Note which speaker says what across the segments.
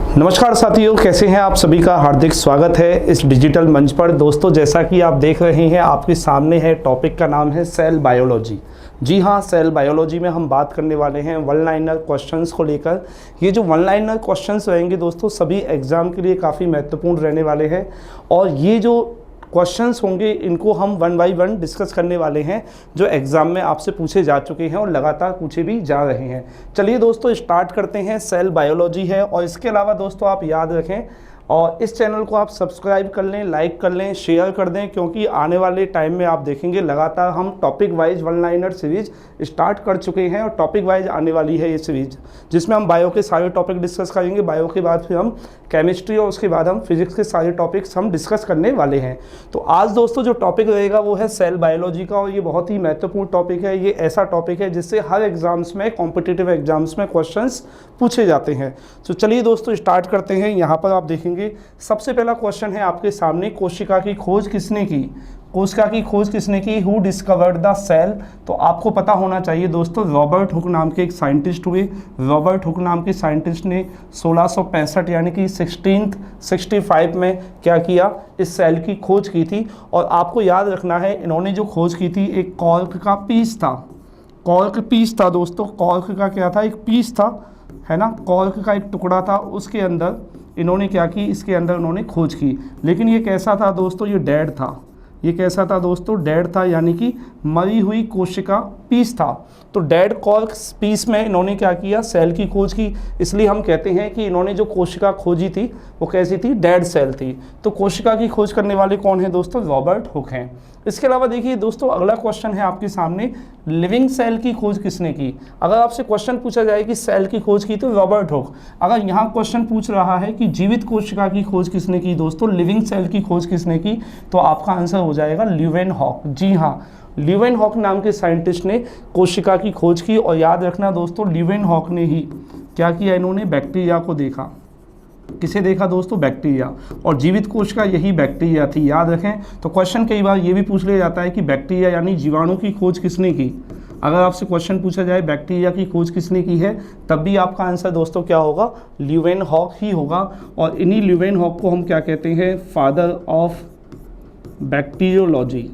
Speaker 1: नमस्कार साथियों, कैसे हैं आप सभी का हार्दिक स्वागत है इस डिजिटल मंच पर। दोस्तों, जैसा कि आप देख रहे हैं आपके सामने है टॉपिक का नाम है सेल बायोलॉजी। जी हाँ, सेल बायोलॉजी में हम बात करने वाले हैं वन लाइनर क्वेश्चंस को लेकर। ये जो वन लाइनर क्वेश्चंस रहेंगे दोस्तों, सभी एग्ज़ाम के लिए काफ़ी महत्वपूर्ण रहने वाले हैं और ये जो क्वेश्चंस होंगे इनको हम वन बाय वन डिस्कस करने वाले हैं, जो एग्ज़ाम में आपसे पूछे जा चुके हैं और लगातार पूछे भी जा रहे हैं। चलिए दोस्तों, स्टार्ट करते हैं। सेल बायोलॉजी है और इसके अलावा दोस्तों आप याद रखें और इस चैनल को आप सब्सक्राइब कर लें, लाइक कर लें, शेयर कर दें, क्योंकि आने वाले टाइम में आप देखेंगे लगातार हम topic wise one liner series start कर चुके हैं और टॉपिक वाइज आने वाली है ये सीरीज, जिसमें हम बायो के सारे टॉपिक डिस्कस करेंगे। बायो के बाद फिर हम केमिस्ट्री और उसके बाद हम फिजिक्स के सारे टॉपिक्स हम डिस्कस करने वाले हैं। तो आज दोस्तों जो टॉपिक रहेगा वो है सेल बायोलॉजी का और ये बहुत ही महत्वपूर्ण टॉपिक है। ये ऐसा टॉपिक है जिससे हर एग्जाम्स में, कॉम्पिटिटिव एग्जाम्स में क्वेश्चंस पूछे जाते हैं। तो चलिए दोस्तों स्टार्ट करते हैं। यहाँ पर आप देखेंगे सबसे पहला क्वेश्चन है आपके सामने, कोशिका की खोज किसने की? कोशिका की खोज किसने की? Who discovered the cell? तो आपको पता होना चाहिए दोस्तों, रॉबर्ट हुक नाम के एक साइंटिस्ट हुए। रॉबर्ट हुक नाम के साइंटिस्ट ने 1665 यानी कि 1665 में क्या किया? इस सेल की खोज की थी। और आपको याद रखना है, इन्होंने जो खोज की थी एक कॉर्क का पीस था। कॉर्क पीस था दोस्तों, कॉर्क का क्या था? एक पीस था, है ना, कॉर्क का एक टुकड़ा था। उसके अंदर इन्होंने क्या की? इसके अंदर इन्होंने खोज की। लेकिन ये कैसा था दोस्तों? ये डेड था। ये कैसा था दोस्तों? डेड था, यानी कि मरी हुई कोशिका पीस था। तो डेड कॉर्क पीस में इन्होंने क्या किया? सेल की खोज की। इसलिए हम कहते हैं कि इन्होंने जो कोशिका खोजी थी वो कैसी थी? डेड सेल थी। तो कोशिका की खोज करने वाले कौन है दोस्तों? रॉबर्ट हुक हैं। इसके अलावा देखिए दोस्तों, अगला क्वेश्चन है आपके सामने, लिविंग सेल की खोज किसने की? अगर आपसे क्वेश्चन पूछा जाए कि सेल की खोज की तो रॉबर्ट हुक। अगर यहाँ क्वेश्चन पूछ रहा है कि जीवित कोशिका की खोज किसने की दोस्तों, लिविंग सेल की खोज किसने की, तो आपका आंसर हो जाएगा ल्यूवेनहॉक। जी हाँ, ल्यूवेनहॉक नाम के साइंटिस्ट ने कोशिका की खोज की। और याद रखना दोस्तों, ल्यूवेनहॉक ने ही क्या किया? इन्होंने बैक्टीरिया को देखा। किसे देखा दोस्तों? बैक्टीरिया। और जीवित कोशिका यही बैक्टीरिया थी, याद रखें। तो क्वेश्चन कई बार ये भी पूछ लिया जाता है कि बैक्टीरिया यानी जीवाणु की खोज किसने की? अगर आपसे क्वेश्चन पूछा जाए बैक्टीरिया की खोज किसने की है, तब भी आपका आंसर दोस्तों क्या होगा? ल्यूवेनहॉक ही होगा। और इन्हीं ल्यूवेनहॉक को हम क्या कहते हैं? Father of bacteriology.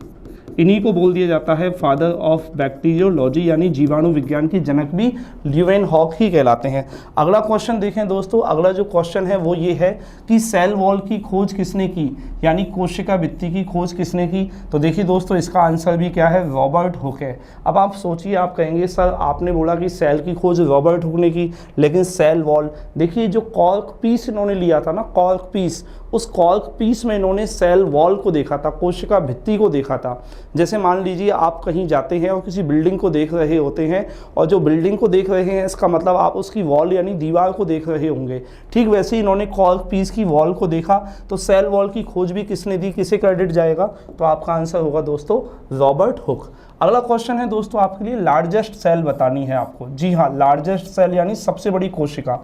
Speaker 1: इन्हीं को बोल दिया जाता है फादर ऑफ बैक्टीरियोलॉजी, यानी जीवाणु विज्ञान की जनक भी ल्यूवेनहॉक ही कहलाते हैं। अगला क्वेश्चन देखें दोस्तों, अगला जो क्वेश्चन है वो ये है कि सेल वॉल की खोज किसने की, यानी कोशिका भित्ति की खोज किसने की? तो देखिए दोस्तों, इसका आंसर भी क्या है? रॉबर्ट हुक है। अब आप सोचिए, आप कहेंगे सर आपने बोला कि सेल की खोज रॉबर्ट हुक ने की, लेकिन सेल वॉल, देखिए जो कॉर्क पीस इन्होंने लिया था ना, कॉर्क पीस, उस कॉर्क पीस में इन्होंने सेल वॉल को देखा था, कोशिका भित्ति को देखा था। जैसे मान लीजिए आप कहीं जाते हैं और किसी बिल्डिंग को देख रहे होते हैं, और जो बिल्डिंग को देख रहे हैं इसका मतलब आप उसकी वॉल यानी दीवार को देख रहे होंगे। ठीक वैसे ही इन्होंने कॉर्क पीस की वॉल को देखा। तो सेल वॉल की खोज भी किसने दी? किसे क्रेडिट जाएगा? तो आपका आंसर होगा दोस्तों रॉबर्ट हुक। अगला क्वेश्चन है दोस्तों आपके लिए, लार्जेस्ट सेल बतानी है आपको। जी हाँ, लार्जेस्ट सेल यानी सबसे बड़ी कोशिका।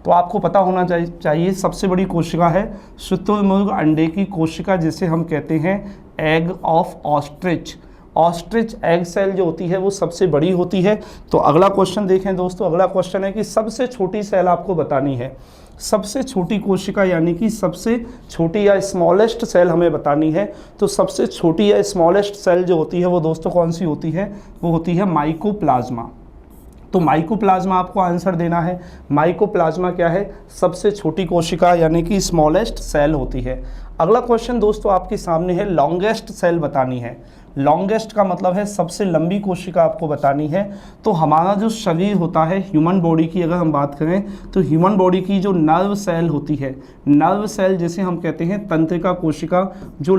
Speaker 1: तो आपको पता होना चाहिए सबसे बड़ी कोशिका है शुतुरमुर्ग अंडे की कोशिका, जिसे हम कहते हैं egg of ostrich. Ostrich egg cell जो होती है वो सबसे बड़ी होती है। तो अगला क्वेश्चन देखें दोस्तों, अगला क्वेश्चन है कि सबसे छोटी सेल आपको बतानी है। सबसे छोटी कोशिका यानी कि सबसे छोटी या स्मॉलेस्ट सेल हमें बतानी है। तो सबसे छोटी या स्मॉलेस्ट सेल जो होती है वो दोस्तों कौन सी होती है? वो होती है माइकोप्लाज्मा। तो माइकोप्लाज्मा आपको आंसर देना है। माइकोप्लाज्मा क्या है? सबसे छोटी कोशिका यानी कि स्मॉलेस्ट सेल होती है। अगला क्वेश्चन दोस्तों आपके सामने है, लॉन्गेस्ट सेल बतानी है। लॉन्गेस्ट का मतलब है सबसे लंबी कोशिका आपको बतानी है। तो हमारा जो शरीर होता है, ह्यूमन बॉडी की अगर हम बात करें तो ह्यूमन बॉडी की जो नर्व सेल होती है, नर्व सेल जिसे हम कहते हैं तंत्रिका कोशिका, जो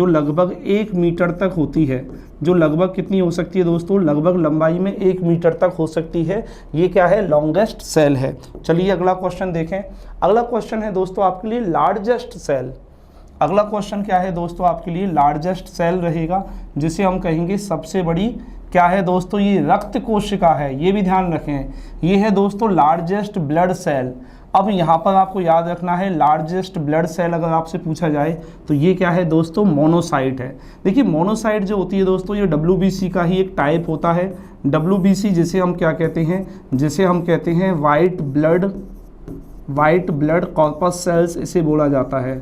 Speaker 1: लगभग 1 मीटर तक होती है, जो लगभग कितनी हो सकती है दोस्तों? लगभग लंबाई में 1 मीटर तक हो सकती है। ये क्या है? लॉन्गेस्ट सेल है। चलिए अगला क्वेश्चन देखें। अगला क्वेश्चन है दोस्तों आपके लिए लार्जेस्ट सेल। अगला क्वेश्चन क्या है दोस्तों आपके लिए? लार्जेस्ट सेल रहेगा, जिसे हम कहेंगे सबसे बड़ी। क्या है दोस्तों? ये रक्त कोशिका है। ये भी ध्यान रखें, ये है दोस्तों लार्जेस्ट ब्लड सेल। अब यहाँ पर आपको याद रखना है, लार्जेस्ट ब्लड सेल अगर आपसे पूछा जाए तो ये क्या है दोस्तों? मोनोसाइट है। देखिए मोनोसाइट जो होती है दोस्तों, ये WBC का ही एक टाइप होता है। WBC जिसे हम क्या कहते हैं? जिसे हम कहते हैं white blood white blood corpus cells इसे बोला जाता है।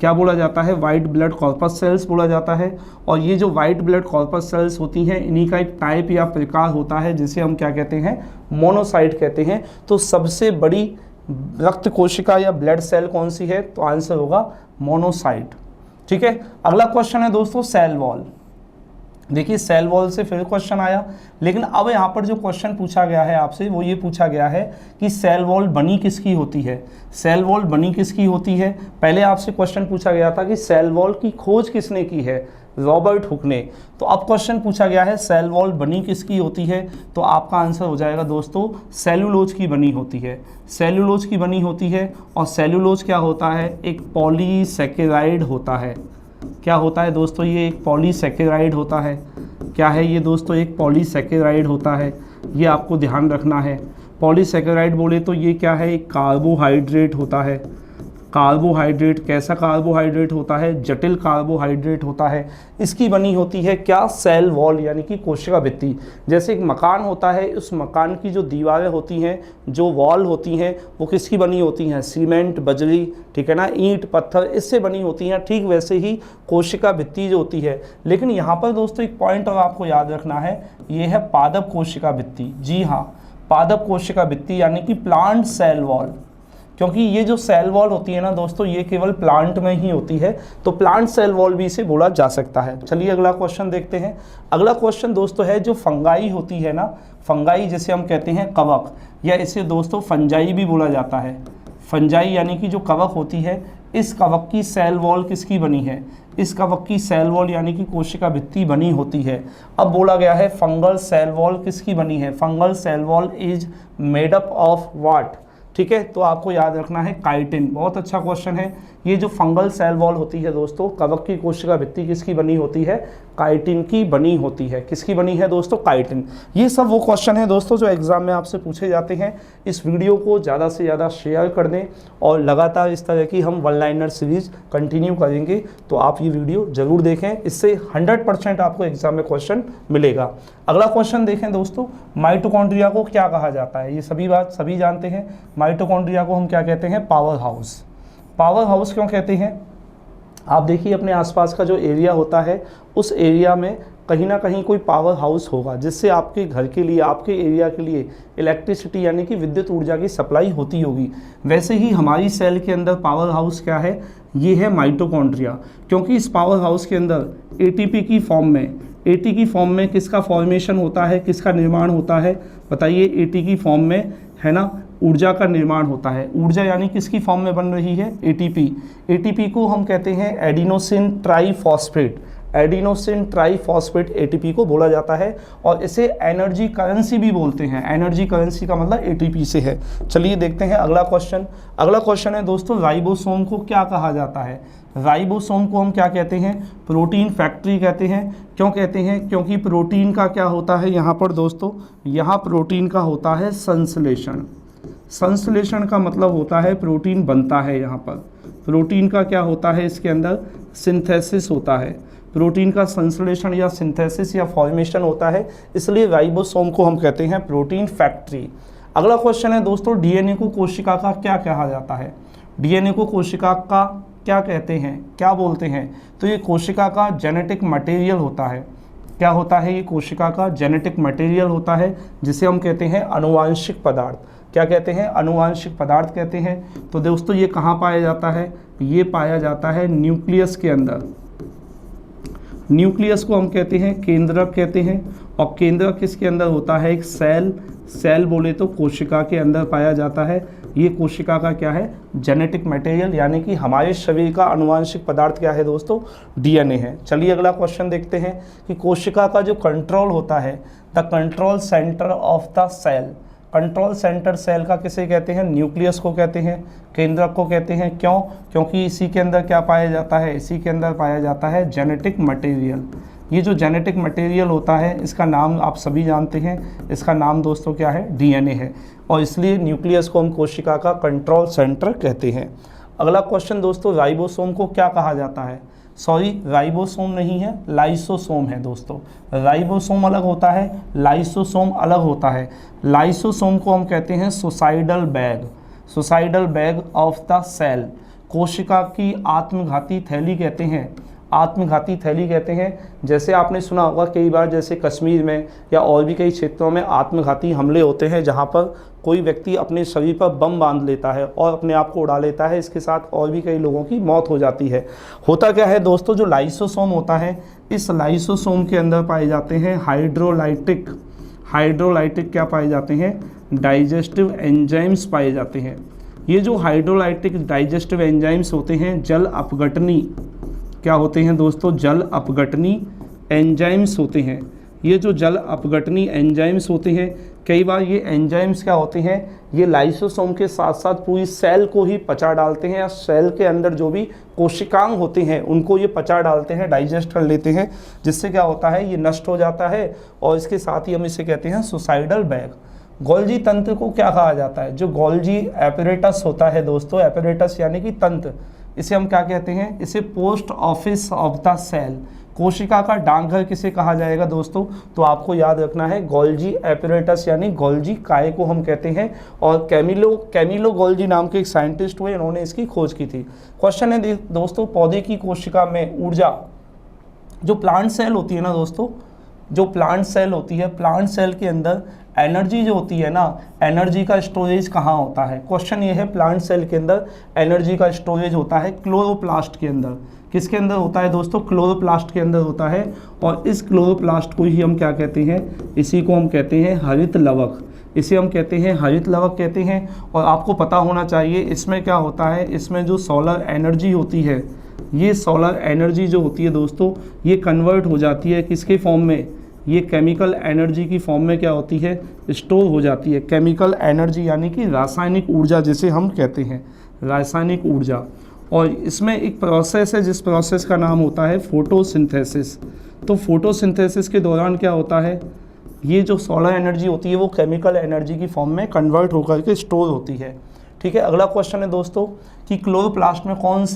Speaker 1: क्या बोला जाता है? वाइट ब्लड कॉर्पस सेल्स बोला जाता है। और ये जो वाइट ब्लड कॉर्पस सेल्स होती हैं, इन्हीं का एक टाइप या प्रकार होता है जिसे हम क्या कहते हैं? मोनोसाइट कहते हैं। तो सबसे बड़ी रक्त कोशिका या ब्लड सेल कौन सी है? तो आंसर होगा मोनोसाइट। ठीक है, अगला क्वेश्चन है दोस्तों सेल वॉल। देखिए सेल वॉल से फिर क्वेश्चन आया, लेकिन अब यहाँ पर जो क्वेश्चन पूछा गया है आपसे वो ये पूछा गया है कि सेल वॉल बनी किसकी होती है? सेल वॉल बनी किसकी होती है? पहले आपसे क्वेश्चन पूछा गया था कि सेल वॉल की खोज किसने की है? रॉबर्ट हुक ने। तो अब क्वेश्चन पूछा गया है सेल वॉल बनी किसकी होती है? तो आपका आंसर हो जाएगा दोस्तों सेल्यूलोज की बनी होती है। सेल्यूलोज की बनी होती है। और सेल्यूलोज क्या होता है? एक पॉलीसेकेराइड होता है। क्या होता है दोस्तों? ये एक पॉलीसेकेराइड होता है। क्या है ये दोस्तों? एक पॉलीसेकेराइड होता है। ये आपको ध्यान रखना है। पॉलीसेकेराइड बोले तो ये क्या है? एक कार्बोहाइड्रेट होता है। कार्बोहाइड्रेट, कैसा कार्बोहाइड्रेट होता है? जटिल कार्बोहाइड्रेट होता है। इसकी बनी होती है क्या? सेल वॉल यानी कि कोशिका भित्ति। जैसे एक मकान होता है, उस मकान की जो दीवारें होती हैं, जो वॉल होती हैं, वो किसकी बनी होती हैं? सीमेंट, बजरी, ठीक है ना, ईंट, पत्थर, इससे बनी होती हैं। ठीक वैसे ही कोशिका भित्ति जो होती है। लेकिन यहाँ पर दोस्तों एक पॉइंट और आपको याद रखना है, ये है पादप कोशिका भित्ति। जी हाँ, पादप कोशिका भित्ति यानी कि प्लांट सेल वॉल। क्योंकि ये जो सेल वॉल होती है ना दोस्तों, ये केवल प्लांट में ही होती है, तो प्लांट सेल वॉल भी इसे बोला जा सकता है। चलिए अगला क्वेश्चन देखते हैं। अगला क्वेश्चन दोस्तों है जो फंगाई होती है ना, फंगाई जिसे हम कहते हैं कवक, या इसे दोस्तों फंजाई भी बोला जाता है। फंजाई यानी कि जो कवक होती है, इस कवक की सेल वॉल किसकी बनी है? इस कवक की सेल वॉल यानी कि कोशिका भित्ति बनी होती है। अब बोला गया है फंगल सेल वॉल किसकी बनी है? Fungal cell wall is made up of what? ठीक है, तो आपको याद रखना है काइटिन। बहुत अच्छा क्वेश्चन है। ये जो फंगल सेल वॉल होती है दोस्तों, कवक की कोशिका भित्ति किसकी बनी होती है? काइटिन की बनी होती है। किसकी बनी है दोस्तों? काइटिन। ये सब वो क्वेश्चन है दोस्तों जो एग्जाम में आपसे पूछे जाते हैं। इस वीडियो को ज़्यादा से ज़्यादा शेयर कर दें और लगातार इस तरह की हम वन लाइनर सीरीज कंटिन्यू करेंगे, तो आप ये वीडियो ज़रूर देखें। इससे 100% आपको एग्जाम में क्वेश्चन मिलेगा। अगला क्वेश्चन देखें दोस्तों, माइटोकॉन्ड्रिया को क्या कहा जाता है? ये सभी जानते हैं। माइटोकॉन्ड्रिया को हम क्या कहते हैं? Power house. पावर हाउस क्यों कहते हैं? आप देखिए अपने आसपास का जो एरिया होता है, उस एरिया में कहीं ना कहीं कोई पावर हाउस होगा जिससे आपके घर के लिए, आपके एरिया के लिए इलेक्ट्रिसिटी यानी कि विद्युत ऊर्जा की सप्लाई होती होगी। वैसे ही हमारी सेल के अंदर पावर हाउस क्या है? ये है माइटोकॉन्ड्रिया। क्योंकि इस पावर हाउस के अंदर एटीपी की फॉर्म में किसका फॉर्मेशन होता है, किसका निर्माण होता है? बताइए। एटीपी की फॉर्म में, है ना, ऊर्जा का निर्माण होता है। ऊर्जा यानी किसकी फॉर्म में बन रही है? एटीपी। एटीपी को हम कहते हैं adenosine triphosphate. Adenosine triphosphate ATP को बोला जाता है और इसे एनर्जी करेंसी भी बोलते हैं। एनर्जी करेंसी का मतलब एटीपी से है। चलिए देखते हैं अगला क्वेश्चन। अगला क्वेश्चन है दोस्तों, राइबोसोम को क्या कहा जाता है? राइबोसोम को हम क्या कहते हैं? प्रोटीन फैक्ट्री कहते हैं। क्यों कहते हैं? क्योंकि प्रोटीन का क्या होता है यहाँ पर दोस्तों? यहाँ प्रोटीन का होता है संश्लेषण। संश्लेषण का मतलब होता है प्रोटीन बनता है। यहाँ पर प्रोटीन का क्या होता है? इसके अंदर सिंथेसिस होता है। प्रोटीन का संश्लेषण या सिंथेसिस या फॉर्मेशन होता है, इसलिए राइबोसोम को हम कहते हैं प्रोटीन फैक्ट्री। अगला क्वेश्चन है दोस्तों, डीएनए को कोशिका का क्या कहा जाता है? डीएनए को कोशिका का क्या कहते हैं, क्या बोलते हैं? तो ये कोशिका का जेनेटिक मटेरियल होता है। क्या होता है? ये कोशिका का जेनेटिक मटेरियल होता है, जिसे हम कहते हैं आनुवांशिक पदार्थ। क्या कहते हैं? आनुवांशिक पदार्थ कहते हैं। तो दोस्तों ये कहाँ पाया जाता है? ये पाया जाता है न्यूक्लियस के अंदर। न्यूक्लियस को हम कहते हैं केंद्रक कहते हैं। और केंद्रक किसके अंदर होता है? एक सेल। सेल बोले तो कोशिका के अंदर पाया जाता है। ये कोशिका का क्या है? जेनेटिक मटेरियल, यानी कि हमारे शरीर का आनुवांशिक पदार्थ क्या है दोस्तों? डीएनए है। चलिए अगला क्वेश्चन देखते हैं कि कोशिका का जो कंट्रोल होता है, the control centre of the cell. Control centre cell का किसे कहते हैं? न्यूक्लियस को कहते हैं, केंद्रक को कहते हैं। क्यों? क्योंकि इसी के अंदर क्या पाया जाता है? इसी के अंदर पाया जाता है जेनेटिक मटेरियल। ये जो जेनेटिक मटेरियल होता है, इसका नाम आप सभी जानते हैं। इसका नाम दोस्तों क्या है? डीएनए है। और इसलिए न्यूक्लियस को हम कोशिका का कंट्रोल सेंटर कहते हैं। अगला क्वेश्चन दोस्तों, राइबोसोम को क्या कहा जाता है? सॉरी, राइबोसोम नहीं है, लाइसोसोम है दोस्तों। राइबोसोम अलग होता है, लाइसोसोम अलग होता है। लाइसोसोम को हम कहते हैं suicidal bag. Suicidal bag of the cell, कोशिका की आत्मघाती थैली कहते हैं, आत्मघाती थैली कहते हैं। जैसे आपने सुना होगा कई बार, जैसे कश्मीर में या और भी कई क्षेत्रों में आत्मघाती हमले होते हैं, जहां पर कोई व्यक्ति अपने शरीर पर बम बांध लेता है और अपने आप को उड़ा लेता है, इसके साथ और भी कई लोगों की मौत हो जाती है। होता क्या है दोस्तों, जो लाइसोसोम होता है, इस लाइसोसोम के अंदर पाए जाते हैं हाइड्रोलाइटिक क्या पाए जाते हैं, डाइजेस्टिव एंजाइम्स पाए जाते हैं। ये जो हाइड्रोलाइटिक डाइजेस्टिव एंजाइम्स होते हैं, जल अपघटनी क्या होते हैं दोस्तों, जल अपघटनी एंजाइम्स होते हैं। ये जो जल अपघटनी एंजाइम्स होते हैं, कई बार ये एंजाइम्स क्या होते हैं, ये लाइसोसोम के साथ साथ पूरी सेल को ही पचा डालते हैं, या सेल के अंदर जो भी कोशिकांग होते हैं उनको ये पचा डालते हैं, डाइजेस्ट कर लेते हैं, जिससे क्या होता है, ये नष्ट हो जाता है। और इसके साथ ही हम इसे कहते हैं सुसाइडल बैग। गोल्जी तंत्र को क्या कहा जाता है, जो गोल्जी एपरेटस होता है दोस्तों, एपरेटस यानी कि तंत्र, इसे हम क्या कहते हैं, इसे post office of the cell, कोशिका का डाकघर किसे कहा जाएगा दोस्तों, तो आपको याद रखना है गोल्जी एपरेटस यानी गोल्जी काय को हम कहते हैं। और कैमिलो गोल्जी नाम के एक साइंटिस्ट हुए, इन्होंने इसकी खोज की थी। क्वेश्चन है दोस्तों, पौधे की कोशिका में ऊर्जा, जो प्लांट सेल होती है ना दोस्तों, जो प्लांट सेल होती है, प्लांट सेल के अंदर एनर्जी जो होती है ना, एनर्जी का स्टोरेज कहाँ होता है। क्वेश्चन ये है, प्लांट सेल के अंदर एनर्जी का स्टोरेज होता है क्लोरोप्लास्ट के अंदर। किसके अंदर होता है दोस्तों, क्लोरोप्लास्ट के अंदर होता है। और इस क्लोरोप्लास्ट को ही हम क्या कहते हैं, इसी को हम कहते हैं हरित लवक, इसे हम कहते हैं हरित लवक कहते हैं। और आपको पता होना चाहिए इसमें क्या होता है, इसमें जो सोलर एनर्जी होती है, ये सोलर एनर्जी जो होती है दोस्तों, ये कन्वर्ट हो जाती है किसके फॉर्म में, ये केमिकल एनर्जी की फॉर्म में क्या होती है, स्टोर हो जाती है। केमिकल एनर्जी यानी कि रासायनिक ऊर्जा जिसे हम कहते हैं, रासायनिक ऊर्जा। और इसमें एक प्रोसेस है जिस प्रोसेस का नाम होता है फोटोसिंथेसिस। तो फोटोसिंथेसिस के दौरान क्या होता है, ये जो सोलर एनर्जी होती है वो केमिकल एनर्जी की फॉर्म में कन्वर्ट होकर के स्टोर होती है। ठीक है, अगला क्वेश्चन है दोस्तों कि क्लोरोप्लास्ट में कौन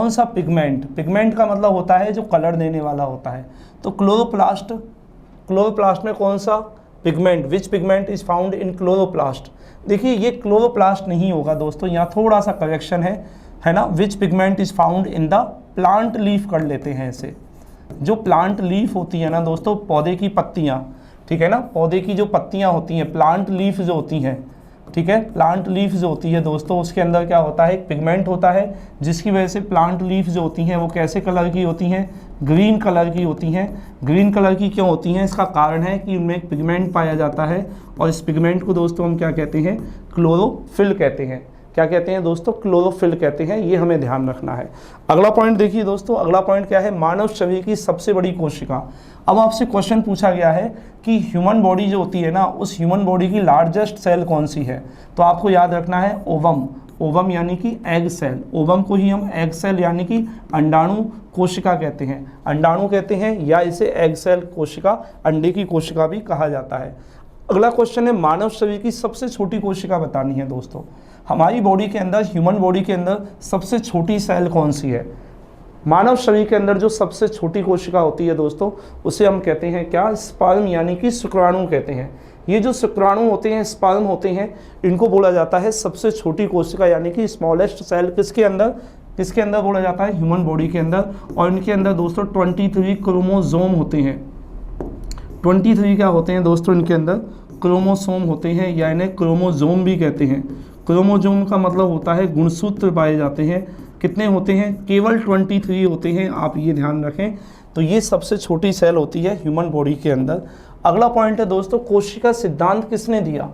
Speaker 1: सा पिगमेंट का मतलब होता है जो कलर देने वाला होता है। तो क्लोरोप्लास्ट में कौन सा pigment, which pigment is found in chloroplast. देखिए ये क्लोरोप्लास्ट नहीं होगा दोस्तों, यहाँ थोड़ा सा करेक्शन है ना, which pigment is found in the plant leaf कर लेते हैं इसे। जो प्लांट लीफ होती है ना दोस्तों, पौधे की पत्तियाँ, ठीक है ना, पौधे की जो पत्तियाँ होती हैं, प्लांट लीफ जो होती हैं, ठीक है, प्लांट लीफ जो होती है दोस्तों, उसके अंदर क्या होता है, एक पिगमेंट होता है, जिसकी वजह से प्लांट लीफ जो होती हैं वो कैसे कलर की होती हैं, ग्रीन कलर की होती हैं। ग्रीन कलर की क्यों होती हैं, इसका कारण है कि उनमें एक पिगमेंट पाया जाता है, और इस पिगमेंट को दोस्तों हम क्या कहते हैं, क्लोरोफिल कहते हैं। क्या कहते हैं दोस्तों, क्लोरोफिल कहते हैं, ये हमें ध्यान रखना है। अगला पॉइंट देखिए दोस्तों, अगला पॉइंट क्या है, मानव शरीर की सबसे बड़ी कोशिका। अब आपसे क्वेश्चन पूछा गया है कि ह्यूमन बॉडी जो होती है ना, उस ह्यूमन बॉडी की लार्जेस्ट सेल कौन सी है। तो आपको याद रखना है ओवम यानी कि एग सेल। ओवम को ही हम एग सेल यानी कि अंडाणु कोशिका कहते हैं, अंडाणु कहते हैं, या इसे एग सेल कोशिका, अंडे की कोशिका भी कहा जाता है। अगला क्वेश्चन है, मानव शरीर की सबसे छोटी कोशिका बतानी है दोस्तों। हमारी बॉडी के अंदर, ह्यूमन बॉडी के अंदर सबसे छोटी सेल कौन सी है। मानव शरीर के अंदर जो सबसे छोटी कोशिका होती है दोस्तों, उसे हम कहते हैं क्या, स्पर्म यानी कि शुक्राणु कहते हैं। ये जो शुक्राणु होते हैं, स्पर्म होते हैं, इनको बोला जाता है सबसे छोटी कोशिका यानी कि स्मॉलेस्ट सेल। किसके अंदर बोला जाता है, ह्यूमन बॉडी के अंदर। और इनके अंदर दोस्तों 23 क्रोमोसोम होते हैं। 23 क्या होते हैं दोस्तों, इनके अंदर क्रोमोसोम होते हैं, या इन्हें क्रोमोसोम भी कहते हैं। क्रोमोसोम का मतलब होता है गुणसूत्र पाए जाते हैं। कितने होते हैं, केवल 23 होते हैं, आप ये ध्यान रखें। तो ये सबसे छोटी सेल होती है ह्यूमन बॉडी के अंदर। अगला पॉइंट है दोस्तों, कोशिका सिद्धांत किसने दिया।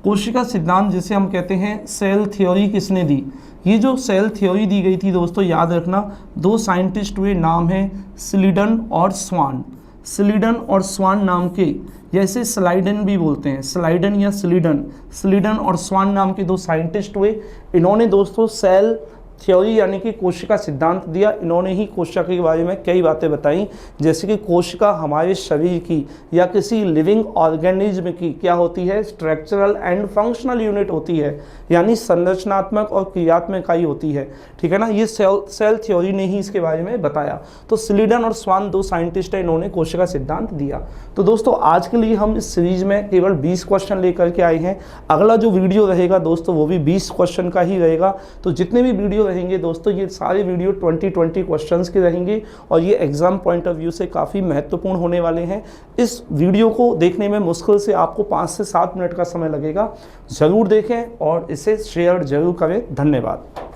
Speaker 1: कोशिका सिद्धांत जिसे हम कहते हैं सेल थ्योरी, किसने दी। ये जो सेल थ्योरी दी गई थी दोस्तों, याद रखना, दो साइंटिस्ट हुए, नाम है स्लीडन और स्वान। स्लीडन और स्वान नाम के, जैसे स्लाइडन भी बोलते हैं, स्लाइडन या स्लीडन और स्वान नाम के दो साइंटिस्ट हुए। इन्होंने दोस्तों सेल थ्योरी यानी कि कोशिका सिद्धांत दिया। इन्होंने ही कोशिका के बारे में कई बातें बताई, जैसे कि कोशिका हमारे शरीर की या किसी लिविंग ऑर्गेनिज्म की क्या होती है, स्ट्रक्चरल एंड फंक्शनल यूनिट होती है, यानी संरचनात्मक और क्रियात्मक इकाई होती है, ठीक है ना। ये सेल थ्योरी ने ही इसके बारे में बताया। तो स्लीडन और स्वान 2 साइंटिस्ट हैं, इन्होंने कोशिका सिद्धांत दिया। तो दोस्तों आज के लिए हम इस सीरीज में केवल 20 क्वेश्चन लेकर के आए हैं। अगला जो वीडियो रहेगा दोस्तों वो भी 20 क्वेश्चन का ही रहेगा। तो जितने भी वीडियो रहेंगे दोस्तों ये सारे वीडियो 20 क्वेश्चंस के रहेंगे और ये एग्जाम पॉइंट ऑफ व्यू से काफ़ी महत्वपूर्ण होने वाले हैं। इस वीडियो को देखने में मुश्किल से आपको 5 से 7 मिनट का समय लगेगा। ज़रूर देखें और इसे शेयर जरूर करें। धन्यवाद।